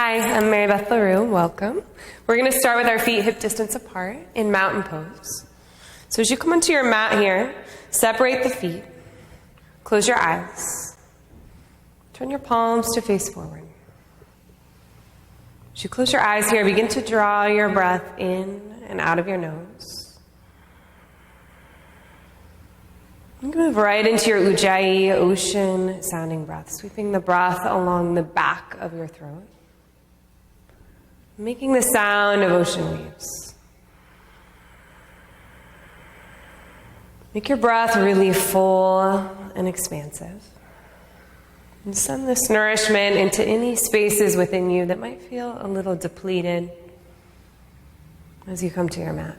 Hi, I'm Beth LaRue. Welcome. We're going to start with our feet hip distance apart in mountain pose. So as you come onto your mat here, separate the feet. Close your eyes. Turn your palms to face forward. As you close your eyes here, begin to draw your breath in and out of your nose. You can move right into your Ujjayi, ocean-sounding breath, sweeping the breath along the back of your throat, making the sound of ocean waves. Make your breath really full and expansive. And send this nourishment into any spaces within you that might feel a little depleted as you come to your mat.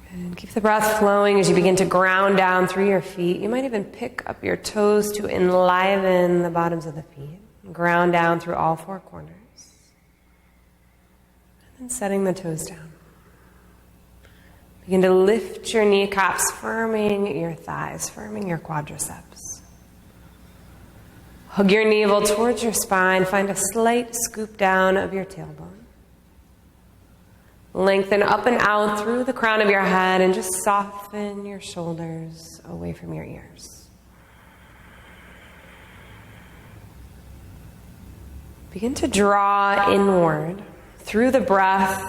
And keep the breath flowing as you begin to ground down through your feet. You might even pick up your toes to enliven the bottoms of the feet. Ground down through all four corners. And then setting the toes down. Begin to lift your kneecaps, firming your thighs, firming your quadriceps. Hug your navel towards your spine. Find a slight scoop down of your tailbone. Lengthen up and out through the crown of your head and just soften your shoulders away from your ears. Begin to draw inward through the breath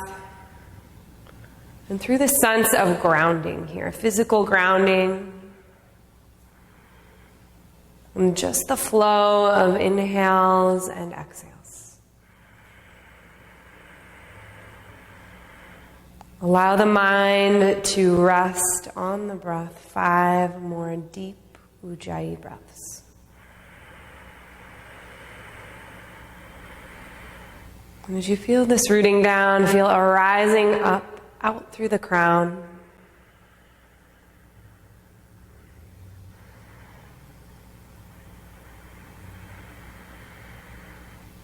and through the sense of grounding here, physical grounding, and just the flow of inhales and exhales. Allow the mind to rest on the breath. 5 more deep Ujjayi breaths. And as you feel this rooting down, feel a rising up, out through the crown.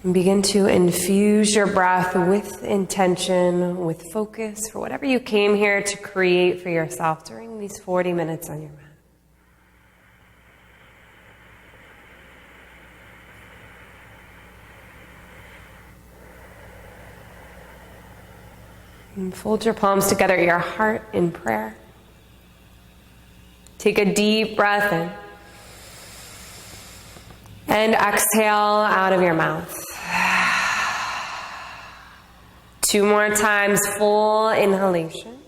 And begin to infuse your breath with intention, with focus, for whatever you came here to create for yourself during these 40 minutes on your mat. And fold your palms together at your heart in prayer. Take a deep breath in. And exhale out of your mouth. 2 more times, full inhalation.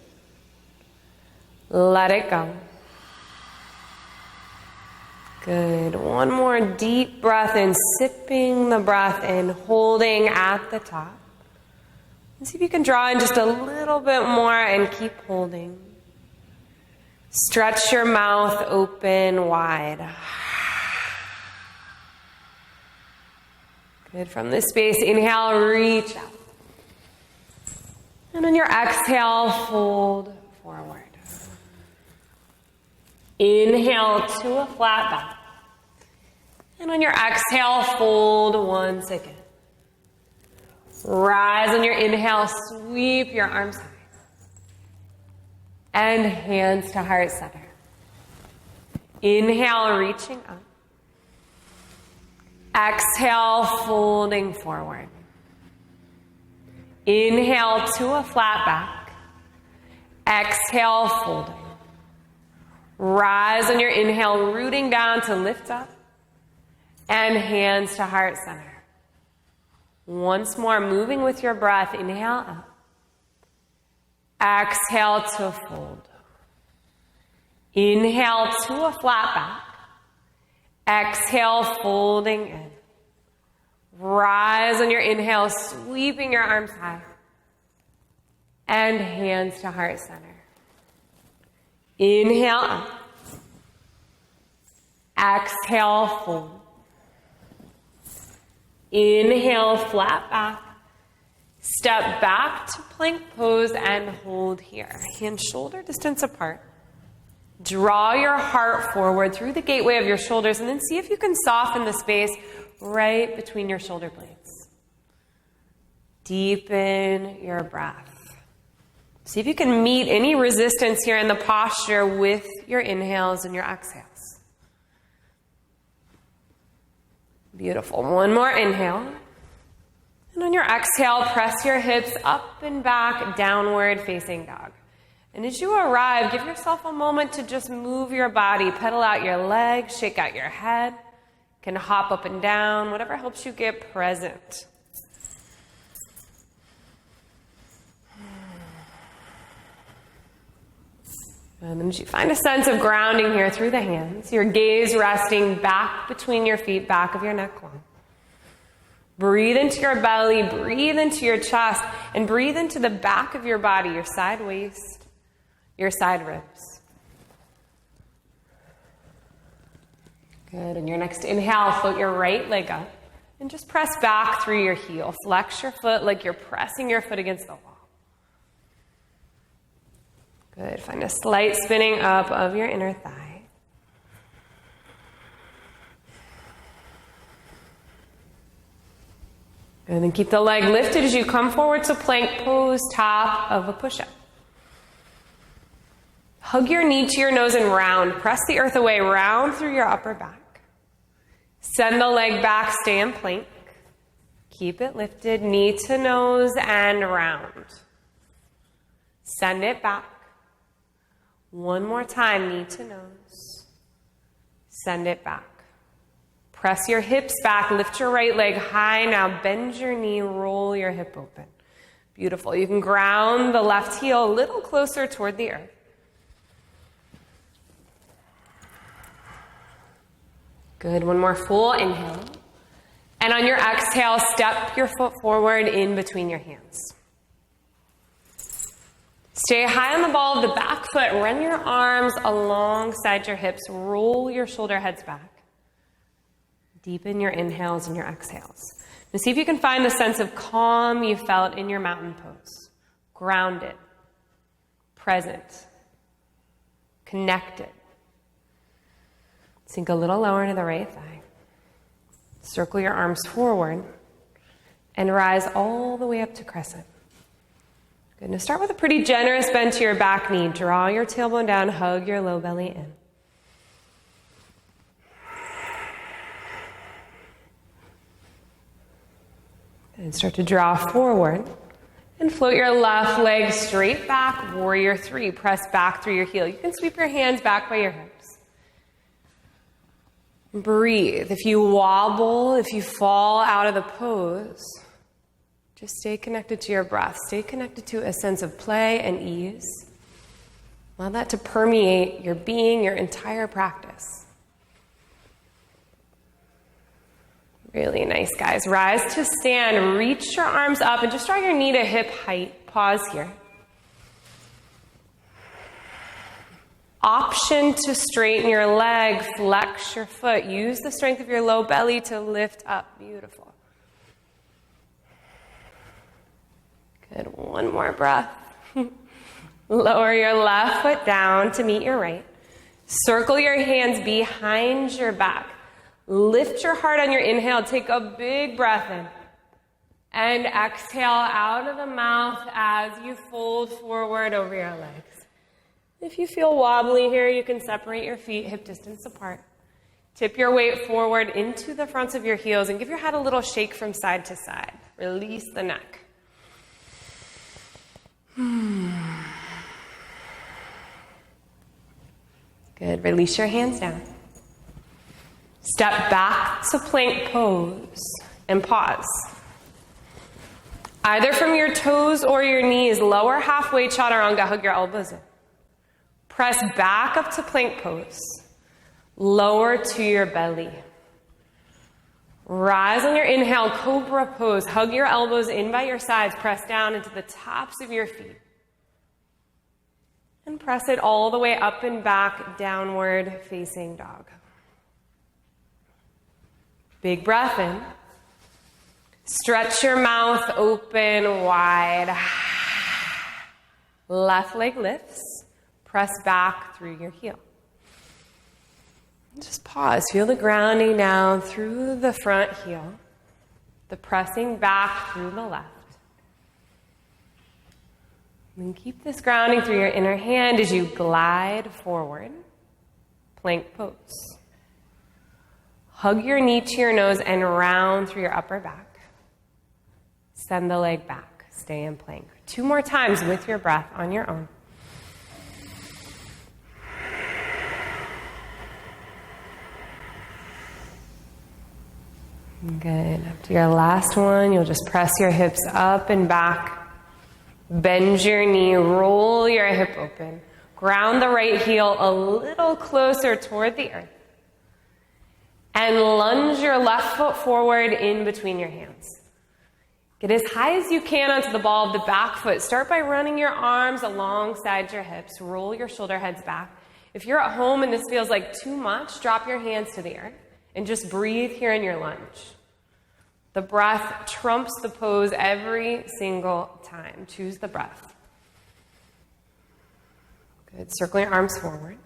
Let it go. Good. 1 more deep breath in, sipping the breath in, holding at the top. And see if you can draw in just a little bit more and keep holding. Stretch your mouth open wide. Good. From this space, inhale, reach out. And on your exhale, fold forward. Inhale to a flat back. And on your exhale, fold once again. Rise on your inhale, sweep your arms high. And hands to heart center. Inhale, reaching up. Exhale, folding forward. Inhale to a flat back. Exhale, folding. Rise on your inhale, rooting down to lift up. And hands to heart center. Once more, moving with your breath. Inhale up. Exhale to fold. Inhale to a flat back. Exhale, folding in. Rise on your inhale, sweeping your arms high. And hands to heart center. Inhale up. Exhale, fold. Inhale, flat back. Step back to plank pose and hold here. Hands shoulder distance apart. Draw your heart forward through the gateway of your shoulders and then see if you can soften the space right between your shoulder blades. Deepen your breath. See if you can meet any resistance here in the posture with your inhales and your exhales. Beautiful. One more inhale. And on your exhale, press your hips up and back, downward facing dog. And as you arrive, give yourself a moment to just move your body, pedal out your legs, shake out your head. You can hop up and down, whatever helps you get present. And then as you find a sense of grounding here through the hands, your gaze resting back between your feet, back of your neck long. Breathe into your belly, breathe into your chest, and breathe into the back of your body, your side waist, your side ribs. Good. And your next inhale, float your right leg up and just press back through your heel. Flex your foot like you're pressing your foot against the wall. Good. Find a slight spinning up of your inner thigh. And then keep the leg lifted as you come forward to plank pose, top of a push-up. Hug your knee to your nose and round. Press the earth away, round through your upper back. Send the leg back, stay in plank. Keep it lifted, knee to nose and round. Send it back. One more time, knee to nose. Send it back. Press your hips back, lift your right leg high. Now bend your knee, roll your hip open. Beautiful. You can ground the left heel a little closer toward the earth. Good. One more full inhale. And on your exhale, step your foot forward in between your hands. Stay high on the ball of the back foot. Run your arms alongside your hips. Roll your shoulder heads back. Deepen your inhales and your exhales. Now see if you can find the sense of calm you felt in your mountain pose. Grounded, present, connected. Sink a little lower to the right thigh. Circle your arms forward and rise all the way up to crescent. Good. Now start with a pretty generous bend to your back knee. Draw your tailbone down, hug your low belly in. And start to draw forward and float your left leg straight back, warrior three. Press back through your heel. You can sweep your hands back by your hips. Breathe. If you wobble, if you fall out of the pose, just stay connected to your breath. Stay connected to a sense of play and ease. Allow that to permeate your being, your entire practice. Really nice, guys. Rise to stand. Reach your arms up and just draw your knee to hip height. Pause here. Option to straighten your leg, flex your foot. Use the strength of your low belly to lift up. Beautiful. Good. One more breath. Lower your left foot down to meet your right. Circle your hands behind your back. Lift your heart on your inhale. Take a big breath in. And exhale out of the mouth as you fold forward over your legs. If you feel wobbly here, you can separate your feet hip distance apart. Tip your weight forward into the fronts of your heels and give your head a little shake from side to side. Release the neck. Good. Release your hands down. Step back to plank pose and pause. Either from your toes or your knees, lower halfway chaturanga, hug your elbows in. Press back up to plank pose. Lower to your belly. Rise on your inhale, cobra pose. Hug your elbows in by your sides. Press down into the tops of your feet. And press it all the way up and back, downward facing dog. Big breath in. Stretch your mouth open wide. Left leg lifts. Press back through your heel. Just pause. Feel the grounding down through the front heel. The pressing back through the left. And keep this grounding through your inner hand as you glide forward. Plank pose. Hug your knee to your nose and round through your upper back. Send the leg back. Stay in plank. 2 more times with your breath on your own. Good. After your last one, you'll just press your hips up and back. Bend your knee, roll your hip open. Ground the right heel a little closer toward the earth. And lunge your left foot forward in between your hands. Get as high as you can onto the ball of the back foot. Start by running your arms alongside your hips. Roll your shoulder heads back. If you're at home and this feels like too much, drop your hands to the earth and just breathe here in your lunge. The breath trumps the pose every single time. Choose the breath. Good. Circle your arms forward.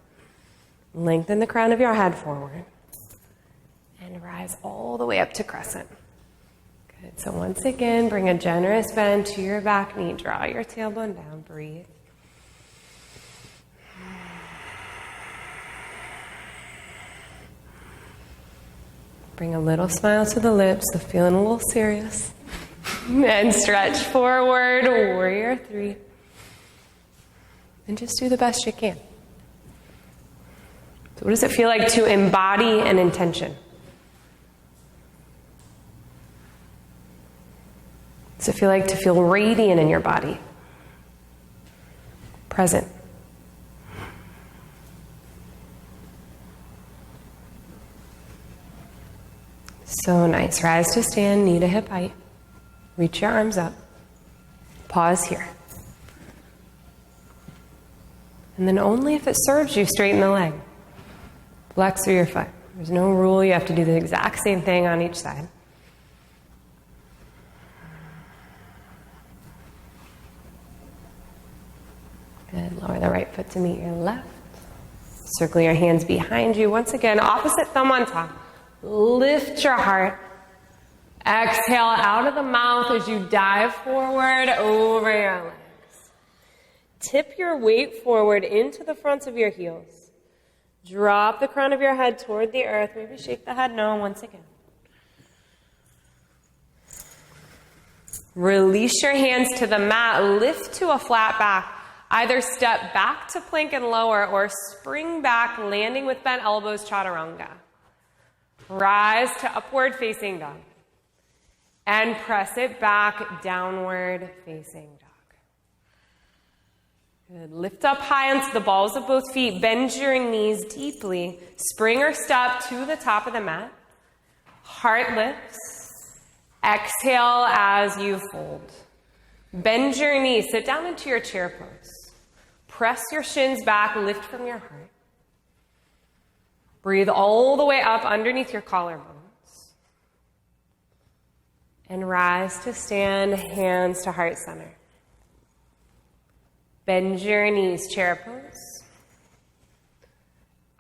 Lengthen the crown of your head forward. And rise all the way up to crescent. Good. So once again, bring a generous bend to your back knee. Draw your tailbone down. Breathe. Bring a little smile to the lips, so feeling a little serious. And stretch forward, warrior 3. And just do the best you can. So what does it feel like to embody an intention? What does it feel like to feel radiant in your body? Present. So nice. Rise to stand, knee to hip height. Reach your arms up. Pause here. And then only if it serves you, straighten the leg. Flex through your foot. There's no rule. You have to do the exact same thing on each side. Good. Lower the right foot to meet your left. Circle your hands behind you. Once again, opposite thumb on top. Lift your heart. Exhale out of the mouth as you dive forward over your legs. Tip your weight forward into the fronts of your heels. Drop the crown of your head toward the earth. Maybe shake the head no once again. Release your hands to the mat. Lift to a flat back. Either step back to plank and lower or spring back, landing with bent elbows, chaturanga. Rise to upward facing dog. And press it back, downward facing dog. Good. Lift up high onto the balls of both feet. Bend your knees deeply. Spring or step to the top of the mat. Heart lifts. Exhale as you fold. Bend your knees. Sit down into your chair pose. Press your shins back. Lift from your heart. Breathe all the way up underneath your collarbones. And rise to stand, hands to heart center. Bend your knees, chair pose.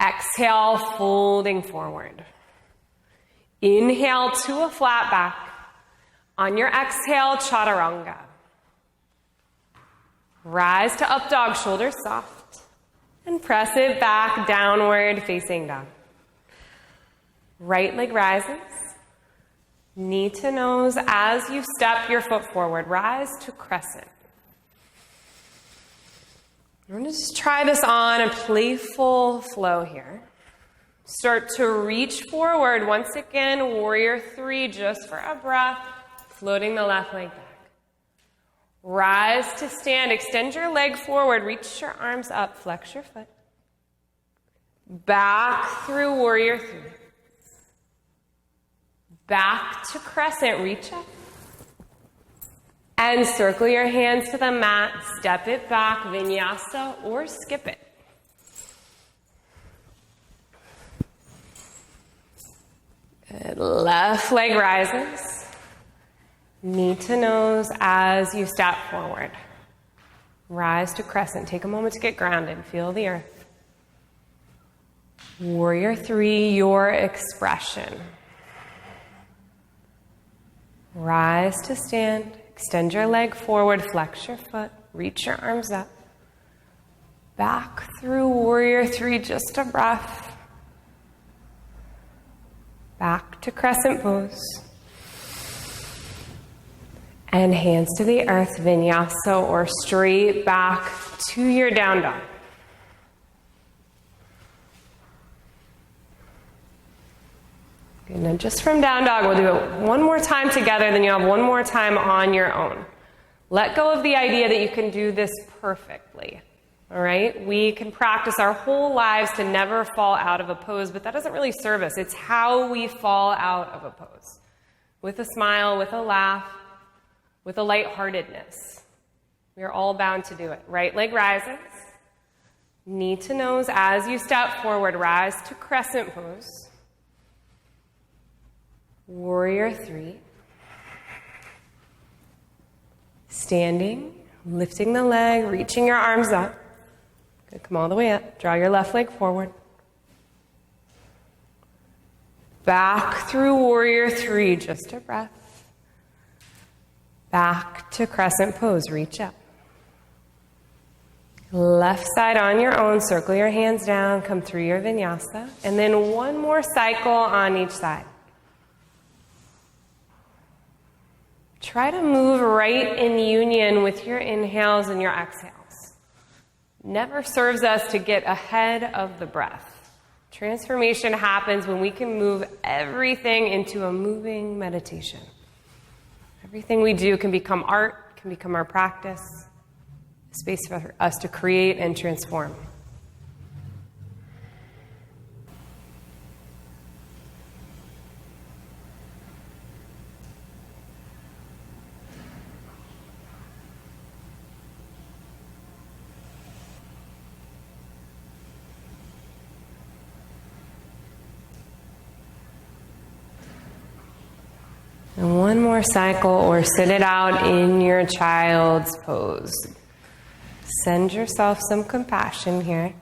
Exhale, folding forward. Inhale to a flat back. On your exhale, chaturanga. Rise to up dog, shoulders soft. And press it back, downward facing dog. Right leg rises. Knee to nose as you step your foot forward. Rise to crescent. We're going to just try this on a playful flow here. Start to reach forward. Once again, warrior 3, just for a breath. Floating the left leg back. Rise to stand. Extend your leg forward. Reach your arms up. Flex your foot. Back through warrior 3. Back to crescent. Reach up. And circle your hands to the mat. Step it back. Vinyasa or skip it. Good. Left leg rises. Knee to nose as you step forward. Rise to crescent. Take a moment to get grounded. Feel the earth. Warrior 3, your expression. Rise to stand. Extend your leg forward. Flex your foot. Reach your arms up. Back through warrior three, just a breath. Back to crescent pose. And hands to the earth, vinyasa, or straight back to your down dog. Good, now just from down dog, we'll do it one more time together, then you'll have one more time on your own. Let go of the idea that you can do this perfectly. All right? We can practice our whole lives to never fall out of a pose, but that doesn't really serve us. It's how we fall out of a pose. With a smile, with a laugh, with a lightheartedness. We are all bound to do it. Right leg rises. Knee to nose as you step forward. Rise to crescent pose. Warrior three. Standing, lifting the leg, reaching your arms up. Good, come all the way up. Draw your left leg forward. Back through warrior three, just a breath. Back to crescent pose, reach up. Left side on your own, circle your hands down, come through your vinyasa, and then one more cycle on each side. Try to move right in union with your inhales and your exhales. Never serves us to get ahead of the breath. Transformation happens when we can move everything into a moving meditation. Everything we do can become art, can become our practice, a space for us to create and transform. And one more cycle, or sit it out in your child's pose. Send yourself some compassion here.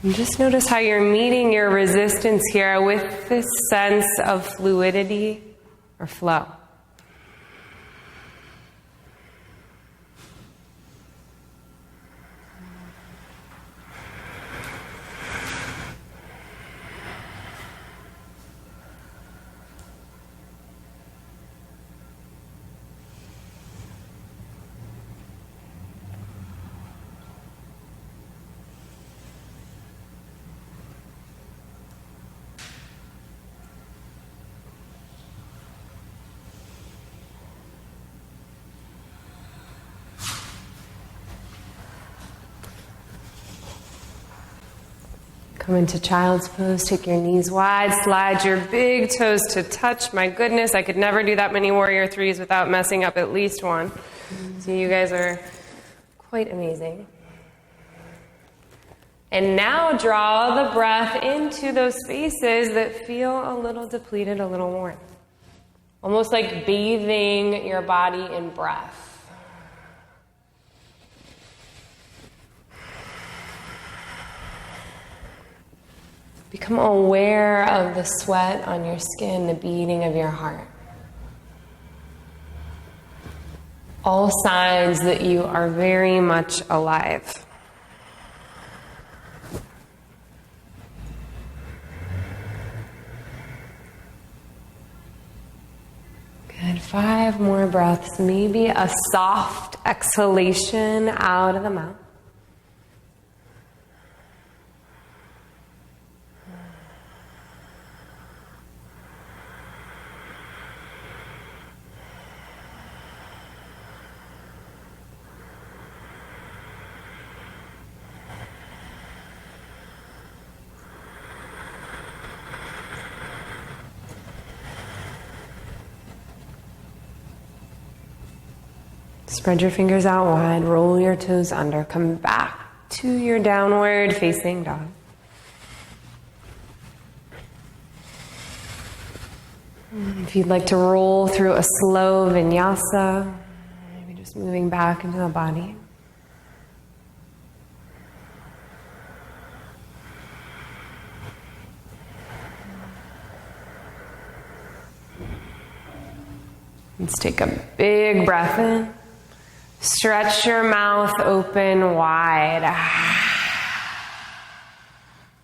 And just notice how you're meeting your resistance here with this sense of fluidity or flow. Come into child's pose, take your knees wide, slide your big toes to touch. My goodness, I could never do that many warrior threes without messing up at least one. So you guys are quite amazing. And now draw the breath into those spaces that feel a little depleted, a little worn. Almost like bathing your body in breath. Become aware of the sweat on your skin, the beating of your heart. All signs that you are very much alive. Good, 5 more breaths. Maybe a soft exhalation out of the mouth. Spread your fingers out wide, roll your toes under, come back to your downward facing dog. If you'd like to roll through a slow vinyasa, maybe just moving back into the body. Let's take a big breath in. Stretch your mouth open wide.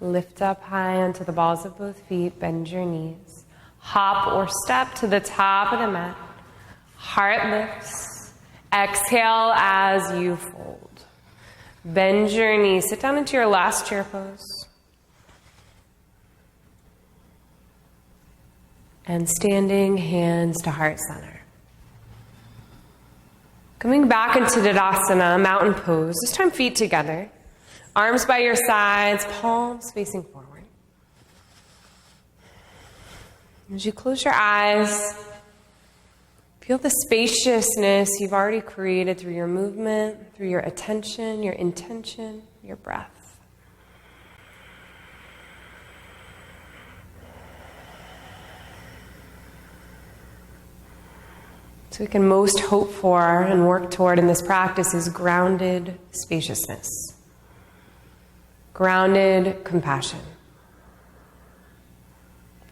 Lift up high onto the balls of both feet. Bend your knees. Hop or step to the top of the mat. Heart lifts. Exhale as you fold. Bend your knees. Sit down into your last chair pose. And standing, hands to heart center. Coming back into Tadasana, mountain pose. This time feet together. Arms by your sides, palms facing forward. As you close your eyes, feel the spaciousness you've already created through your movement, through your attention, your intention, your breath. So we can most hope for and work toward in this practice is grounded spaciousness. Grounded compassion.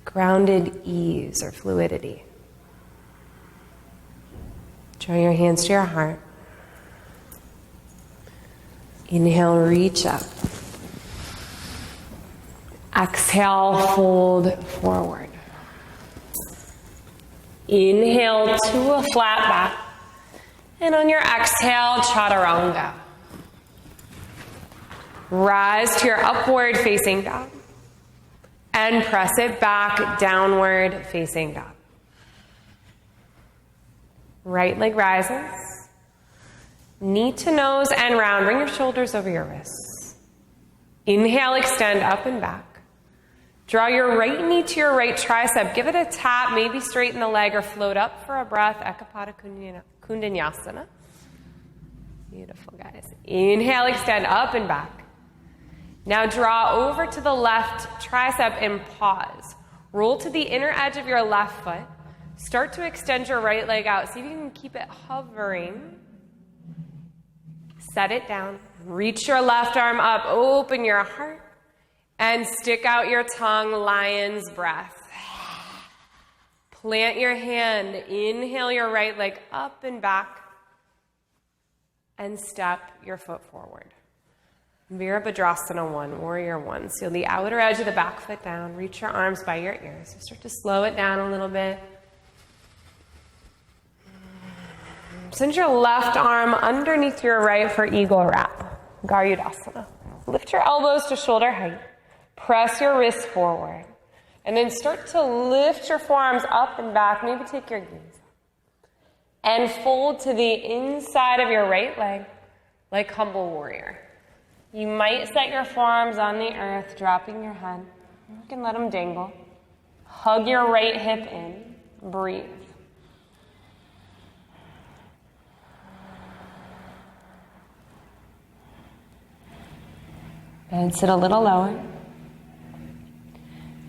Grounded ease or fluidity. Draw your hands to your heart. Inhale, reach up. Exhale, fold forward. Inhale to a flat back. And on your exhale, chaturanga. Rise to your upward facing dog. And press it back, downward facing dog. Right leg rises. Knee to nose and round. Bring your shoulders over your wrists. Inhale, extend up and back. Draw your right knee to your right tricep. Give it a tap, maybe straighten the leg or float up for a breath. Ekapada Kundanyasana. Beautiful, guys. Inhale, extend up and back. Now draw over to the left tricep and pause. Roll to the inner edge of your left foot. Start to extend your right leg out. See if you can keep it hovering. Set it down. Reach your left arm up. Open your heart. And stick out your tongue, lion's breath. Plant your hand. Inhale your right leg up and back. And step your foot forward. Virabhadrasana 1, Warrior 1. Seal the outer edge of the back foot down. Reach your arms by your ears. Start to slow it down a little bit. Send your left arm underneath your right for eagle wrap. Garudasana. Lift your elbows to shoulder height. Press your wrists forward. And then start to lift your forearms up and back. Maybe take your gaze. And fold to the inside of your right leg like humble warrior. You might set your forearms on the earth, dropping your head. You can let them dangle. Hug your right hip in. Breathe. And sit a little lower.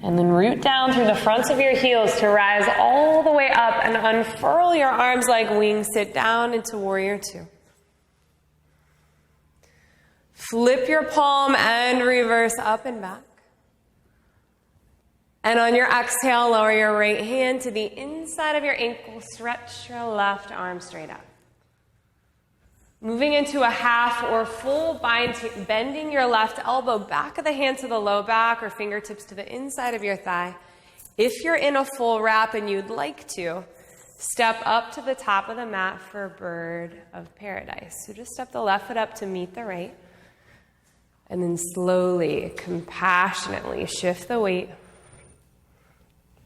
And then root down through the fronts of your heels to rise all the way up and unfurl your arms like wings. Sit down into Warrior 2. Flip your palm and reverse up and back. And on your exhale, lower your right hand to the inside of your ankle. Stretch your left arm straight up. Moving into a half or full bind, bending your left elbow, back of the hand to the low back or fingertips to the inside of your thigh. If you're in a full wrap and you'd like to, step up to the top of the mat for bird of paradise. So just step the left foot up to meet the right. And then slowly, compassionately shift the weight.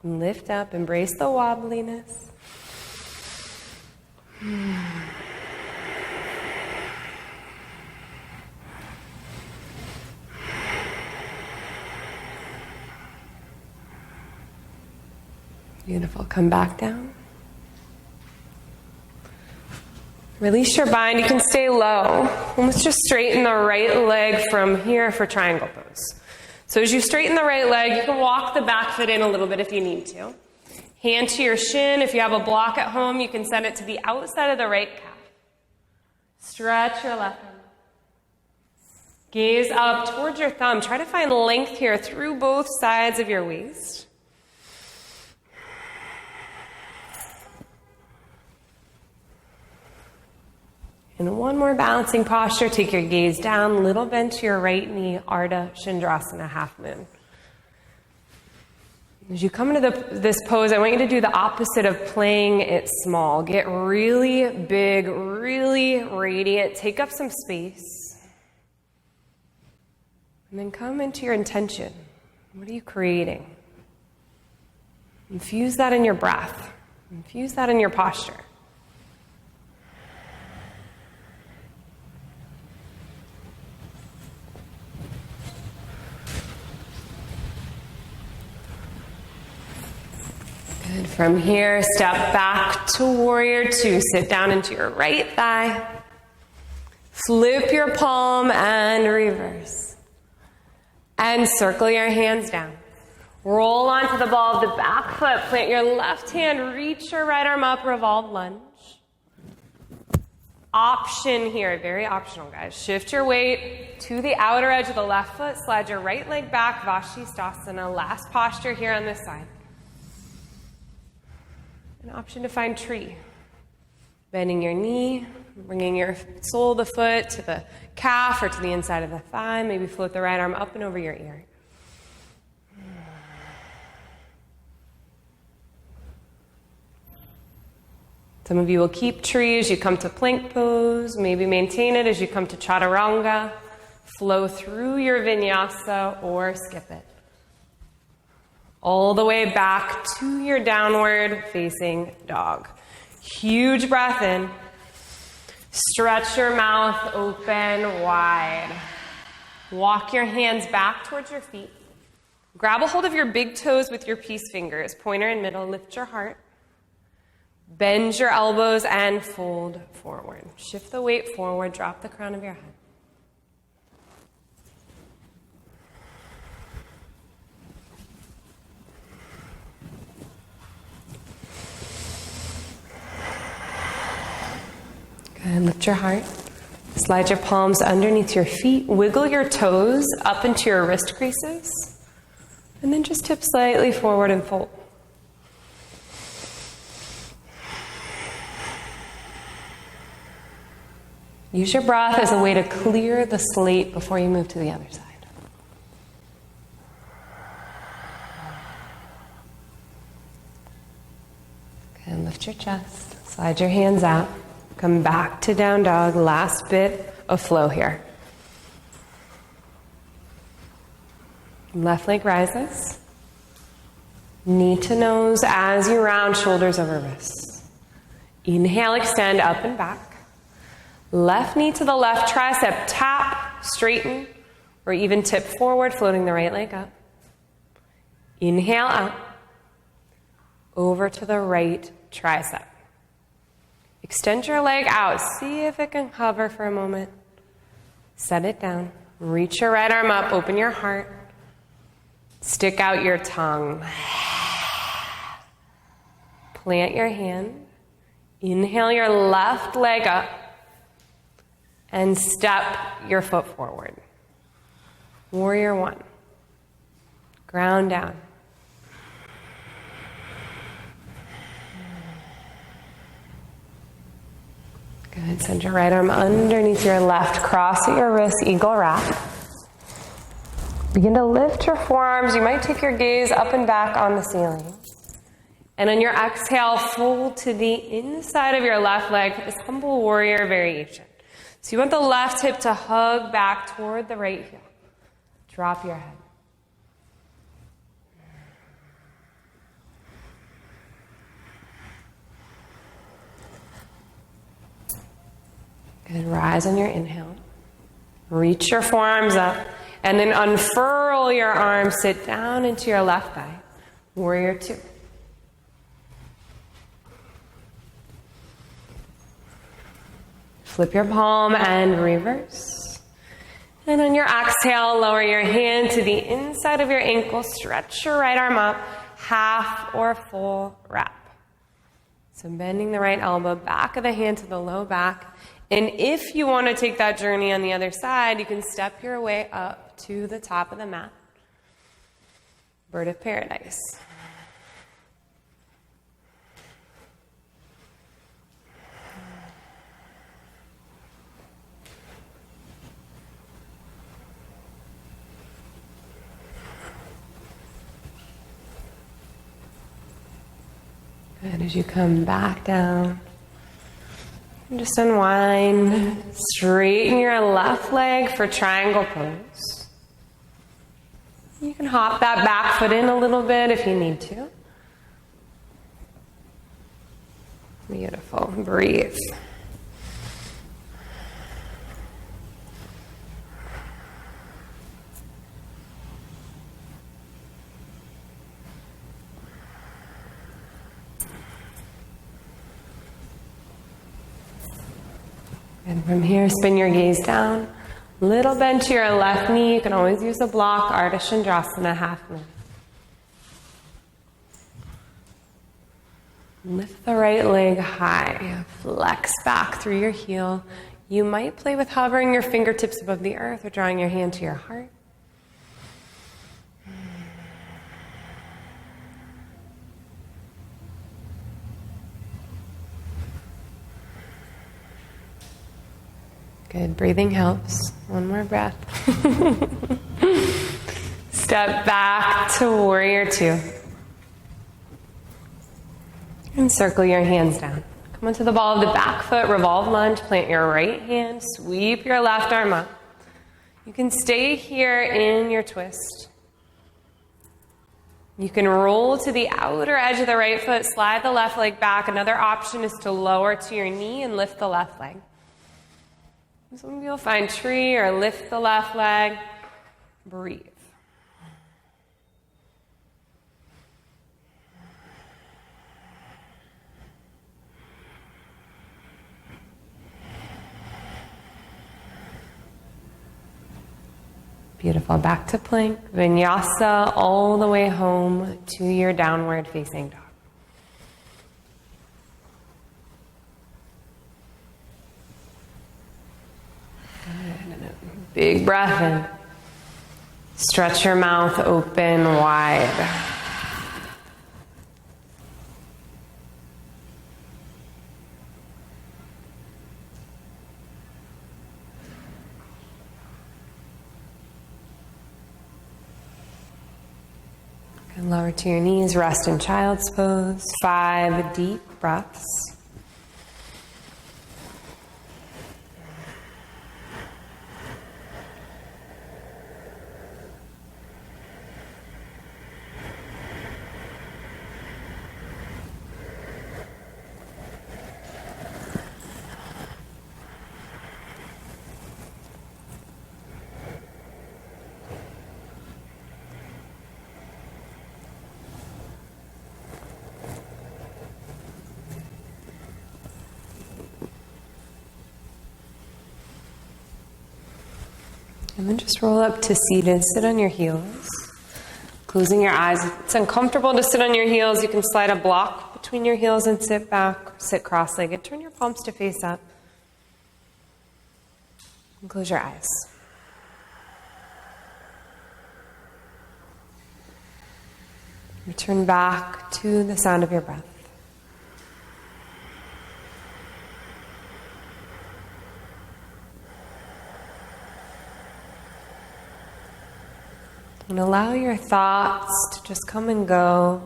And lift up, embrace the wobbliness. Beautiful. Come back down. Release your bind. You can stay low. Let's just straighten the right leg from here for triangle pose. So as you straighten the right leg, you can walk the back foot in a little bit if you need to. Hand to your shin. If you have a block at home, you can send it to the outside of the right calf. Stretch your left arm. Gaze up towards your thumb. Try to find length here through both sides of your waist. And one more balancing posture. Take your gaze down, little bend to your right knee, Ardha Chandrasana, half moon. As you come into this pose, I want you to do the opposite of playing it small. Get really big, really radiant. Take up some space. And then come into your intention. What are you creating? Infuse that in your breath. Infuse that in your posture. Good. From here, step back to warrior two. Sit down into your right thigh. Flip your palm and reverse. And circle your hands down. Roll onto the ball of the back foot. Plant your left hand, reach your right arm up, revolve lunge. Option here, very optional, guys. Shift your weight to the outer edge of the left foot. Slide your right leg back, Vashisthasana. Last posture here on this side. An option to find tree. Bending your knee, bringing your sole of the foot to the calf or to the inside of the thigh. Maybe float the right arm up and over your ear. Some of you will keep tree as you come to plank pose. Maybe maintain it as you come to chaturanga. Flow through your vinyasa or skip it. All the way back to your downward facing dog. Huge breath in. Stretch your mouth open wide. Walk your hands back towards your feet. Grab a hold of your big toes with your peace fingers. Pointer and middle. Lift your heart. Bend your elbows and fold forward. Shift the weight forward. Drop the crown of your head. And lift your heart. Slide your palms underneath your feet. Wiggle your toes up into your wrist creases. And then just tip slightly forward and fold. Use your breath as a way to clear the slate before you move to the other side. And lift your chest. Slide your hands out. Come back to down dog. Last bit of flow here. Left leg rises. Knee to nose as you round, shoulders over wrists. Inhale, extend up and back. Left knee to the left tricep, tap, straighten, or even tip forward, floating the right leg up. Inhale up. Over to the right tricep. Extend your leg out. See if it can hover for a moment. Set it down. Reach your right arm up. Open your heart. Stick out your tongue. Plant your hand. Inhale your left leg up. And step your foot forward. Warrior one. Ground down. Good. Send your right arm underneath your left. Cross at your wrist, eagle wrap. Begin to lift your forearms. You might take your gaze up and back on the ceiling. And on your exhale, fold to the inside of your left leg for this humble warrior variation. So you want the left hip to hug back toward the right heel. Drop your head. Good. Rise on your inhale. Reach your forearms up. And then unfurl your arms. Sit down into your left thigh. Warrior two. Flip your palm and reverse. And on your exhale, lower your hand to the inside of your ankle. Stretch your right arm up. half or full wrap. So bending the right elbow, back of the hand to the low back. And if you want to take that journey on the other side, you can step your way up to the top of the mat. Bird of paradise. Good. As you come back down, and just unwind, straighten your left leg for triangle pose. You can hop that back foot in a little bit if you need to. Beautiful. Breathe. And from here, spin your gaze down. Little bend to your left knee. You can always use a block, Ardha Chandrasana, half move. Lift the right leg high. Flex back through your heel. You might play with hovering your fingertips above the earth or drawing your hand to your heart. Good. Breathing helps. One more breath. Step back to warrior two. And circle your hands down. Come onto the ball of the back foot, revolve lunge, plant your right hand, sweep your left arm up. You can stay here in your twist. You can roll to the outer edge of the right foot, slide the left leg back. Another option is to lower to your knee and lift the left leg. Some of you will find tree or lift the left leg. Breathe. Beautiful. Back to plank. Vinyasa all the way home to your downward facing dog. Big breath in. Stretch your mouth open wide. And lower to your knees, rest in child's pose. 5 deep breaths. And then just roll up to seated. Sit on your heels. Closing your eyes. If it's uncomfortable to sit on your heels, you can slide a block between your heels and sit back. Sit cross-legged. Turn your palms to face up. And close your eyes. Return back to the sound of your breath. And allow your thoughts to just come and go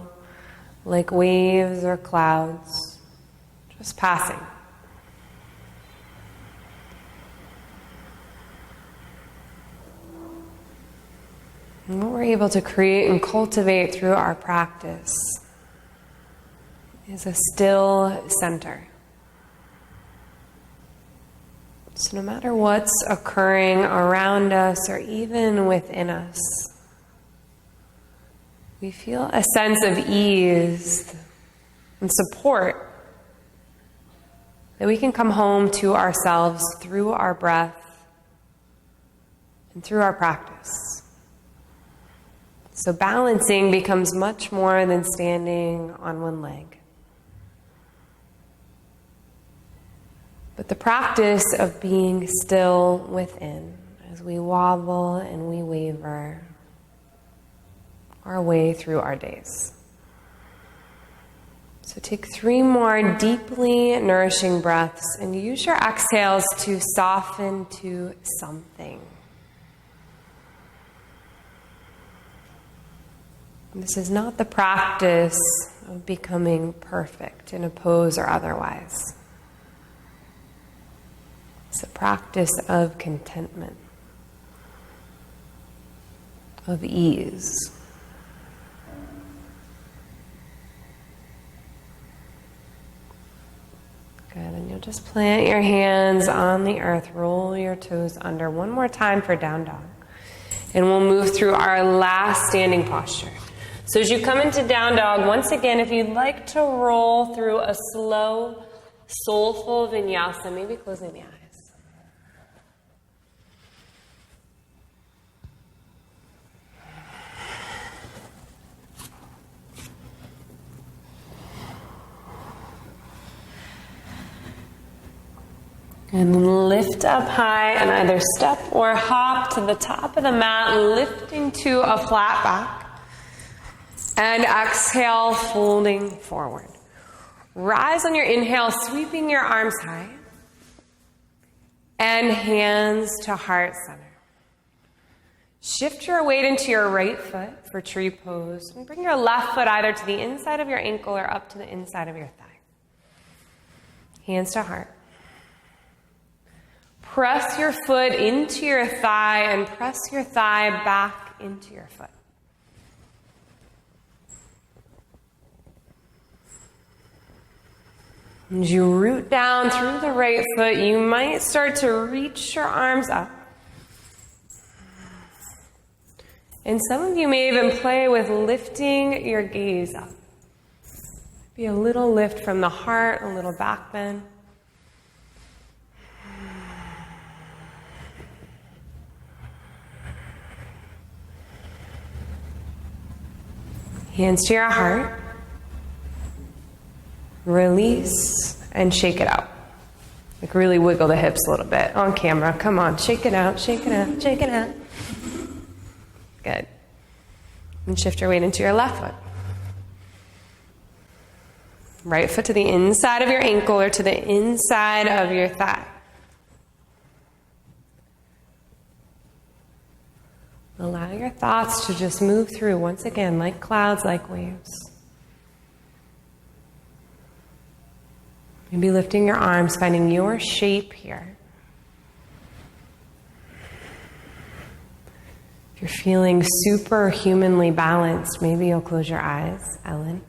like waves or clouds, just passing. And what we're able to create and cultivate through our practice is a still center. So no matter what's occurring around us or even within us, we feel a sense of ease and support that we can come home to ourselves through our breath and through our practice. So balancing becomes much more than standing on one leg. But the practice of being still within as we wobble and we waver our way through our days. So take 3 more deeply nourishing breaths and use your exhales to soften to something. This is not the practice of becoming perfect in a pose or otherwise. It's a practice of contentment, of ease. Good, and you'll just plant your hands on the earth, roll your toes under one more time for down dog. And we'll move through our last standing posture. So as you come into down dog, once again, if you'd like to roll through a slow, soulful vinyasa, maybe closing the eyes. And lift up high and either step or hop to the top of the mat, lifting to a flat back. And exhale, folding forward. Rise on your inhale, sweeping your arms high. And hands to heart center. Shift your weight into your right foot for tree pose. And bring your left foot either to the inside of your ankle or up to the inside of your thigh. Hands to heart. Press your foot into your thigh and press your thigh back into your foot. As you root down through the right foot, you might start to reach your arms up. And some of you may even play with lifting your gaze up. Be a little lift from the heart, a little back bend. Hands to your heart. Release and shake it out. Like really wiggle the hips a little bit on camera. Come on, shake it out, shake it out, shake it out. Good. And shift your weight into your left foot. Right foot to the inside of your ankle or to the inside of your thigh. Allow your thoughts to just move through once again, like clouds, like waves. Maybe lifting your arms, finding your shape here. If you're feeling superhumanly balanced, maybe you'll close your eyes, Ellen.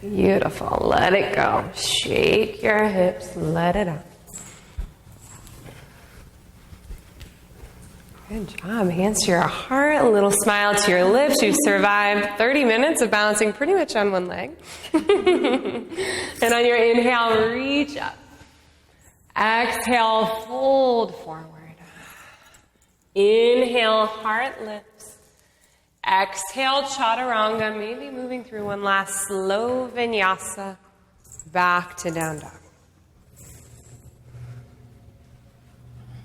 Beautiful. Let it go. Shake your hips. Let it out. Good job. Hands to your heart. A little smile to your lips. You've survived 30 minutes of balancing pretty much on one leg. And on your inhale, reach up. Exhale, fold forward. Inhale, heart lifts. Exhale, chaturanga, maybe moving through one last slow vinyasa, back to down dog.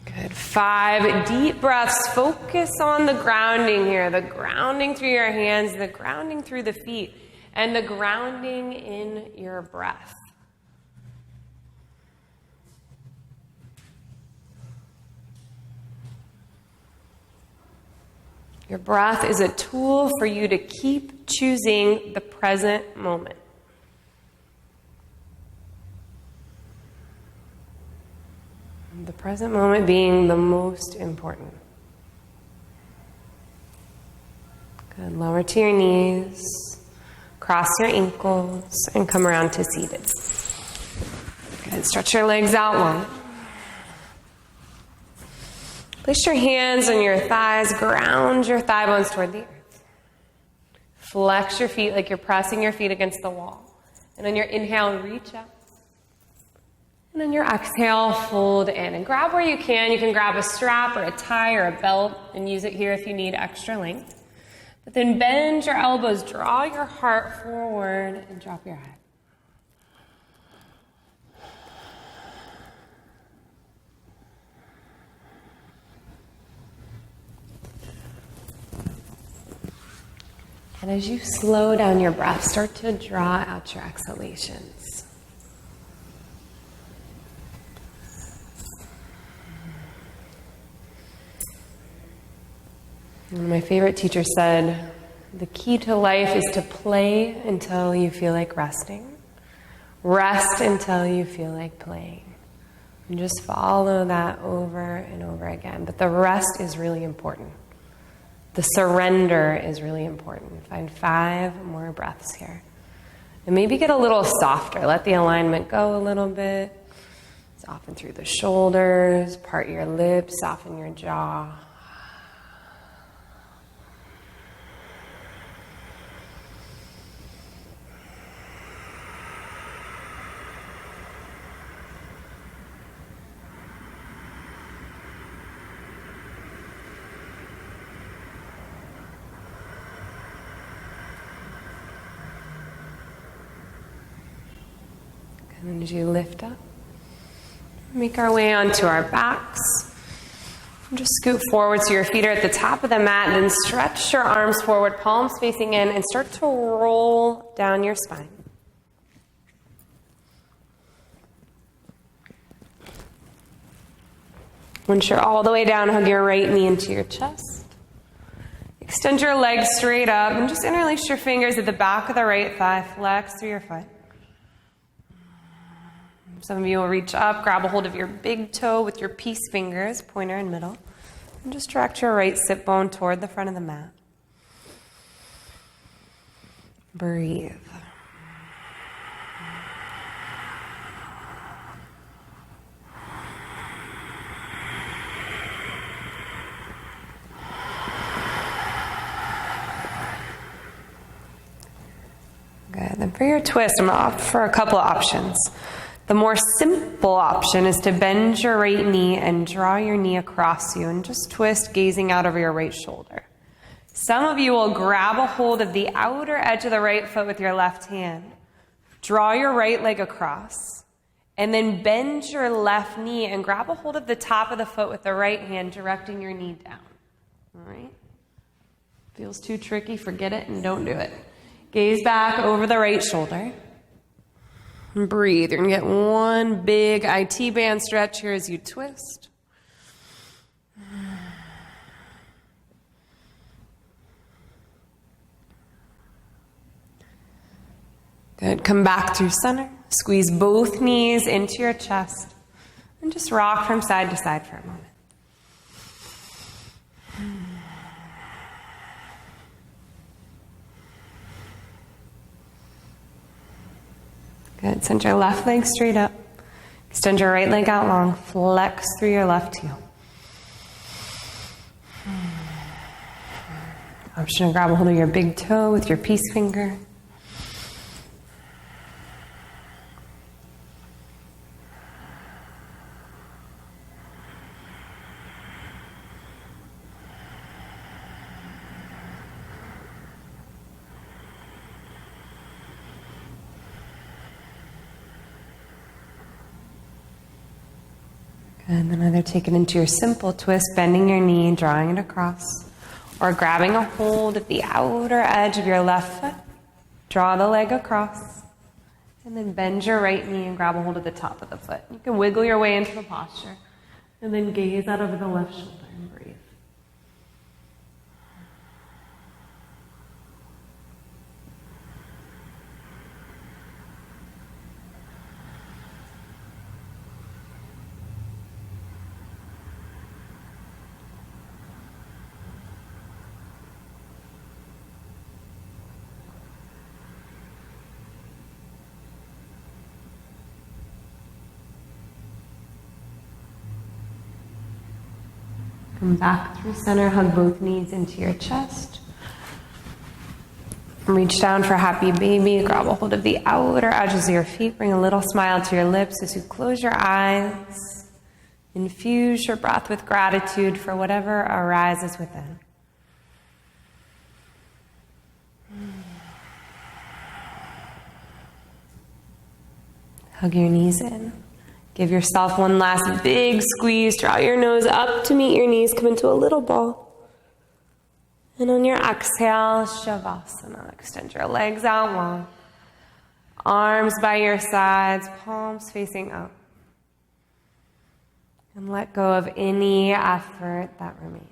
Good. 5 deep breaths. Focus on the grounding here, the grounding through your hands, the grounding through the feet, and the grounding in your breath. Your breath is a tool for you to keep choosing the present moment. The present moment being the most important. Good. Lower to your knees, cross your ankles, and come around to seated. Good. Stretch your legs out long. Place your hands on your thighs, ground your thigh bones toward the earth. Flex your feet like you're pressing your feet against the wall. And on your inhale, reach up. And on your exhale, fold in. And grab where you can. You can grab a strap or a tie or a belt and use it here if you need extra length. But then bend your elbows, draw your heart forward, and drop your head. And as you slow down your breath, start to draw out your exhalations. One of my favorite teachers said, the key to life is to play until you feel like resting. Rest until you feel like playing. And just follow that over and over again. But the rest is really important. The surrender is really important. Find 5 more breaths here. And maybe get a little softer. Let the alignment go a little bit. Soften through the shoulders, part your lips, soften your jaw. And as you lift up, make our way onto our backs. And just scoot forward so your feet are at the top of the mat, and then stretch your arms forward, palms facing in, and start to roll down your spine. Once you're all the way down, hug your right knee into your chest. Extend your legs straight up, and just interlace your fingers at the back of the right thigh. Flex through your foot. Some of you will reach up, grab a hold of your big toe with your peace fingers, pointer and middle, and just direct your right sit bone toward the front of the mat. Breathe. Good. Then for your twist, I'm going to opt for a couple of options. The more simple option is to bend your right knee and draw your knee across you and just twist, gazing out over your right shoulder. Some of you will grab a hold of the outer edge of the right foot with your left hand, draw your right leg across, and then bend your left knee and grab a hold of the top of the foot with the right hand, directing your knee down. All right? Feels too tricky, forget it and don't do it. Gaze back over the right shoulder. And breathe. You're going to get one big IT band stretch here as you twist. Good. Come back through center. Squeeze both knees into your chest. And just rock from side to side for a moment. Good. Send your left leg straight up. Extend your right leg out long. Flex through your left heel. I'm just going to grab a hold of your big toe with your peace finger. And then either take it into your simple twist, bending your knee, drawing it across, or grabbing a hold at the outer edge of your left foot, draw the leg across, and then bend your right knee and grab a hold of the top of the foot. You can wiggle your way into the posture, and then gaze out over the left shoulder and breathe. Come back through center, hug both knees into your chest. Reach down for happy baby. Grab a hold of the outer edges of your feet. Bring a little smile to your lips as you close your eyes. Infuse your breath with gratitude for whatever arises within. Hug your knees in. Give yourself one last big squeeze. Draw your nose up to meet your knees. Come into a little ball. And on your exhale, Shavasana. Extend your legs out long. Arms by your sides, palms facing up. And let go of any effort that remains.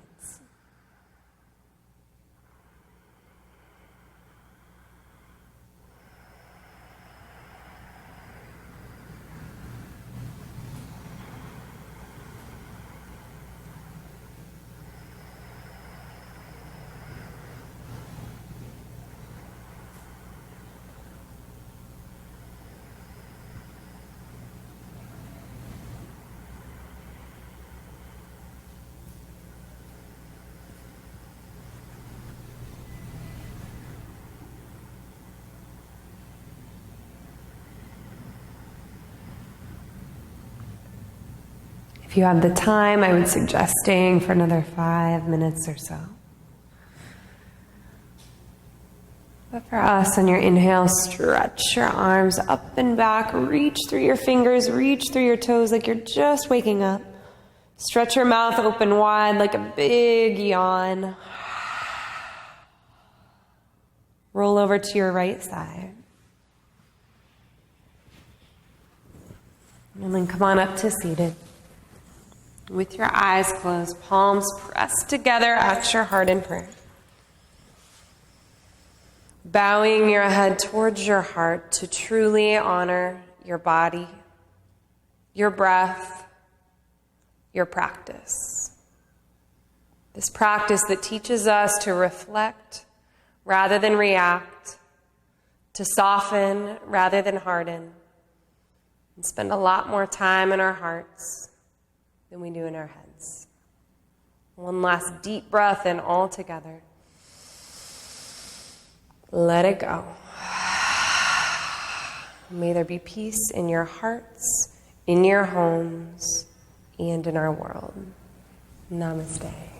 If you have the time, I would suggest staying for another 5 minutes or so. But for us, on your inhale, stretch your arms up and back. Reach through your fingers, reach through your toes like you're just waking up. Stretch your mouth open wide like a big yawn. Roll over to your right side. And then come on up to seated. With your eyes closed, palms pressed together at your heart in prayer. Bowing your head towards your heart to truly honor your body, your breath, your practice. This practice that teaches us to reflect rather than react, to soften rather than harden, and spend a lot more time in our hearts than we do in our heads. One last deep breath in all together. Let it go. May there be peace in your hearts, in your homes, and in our world. Namaste.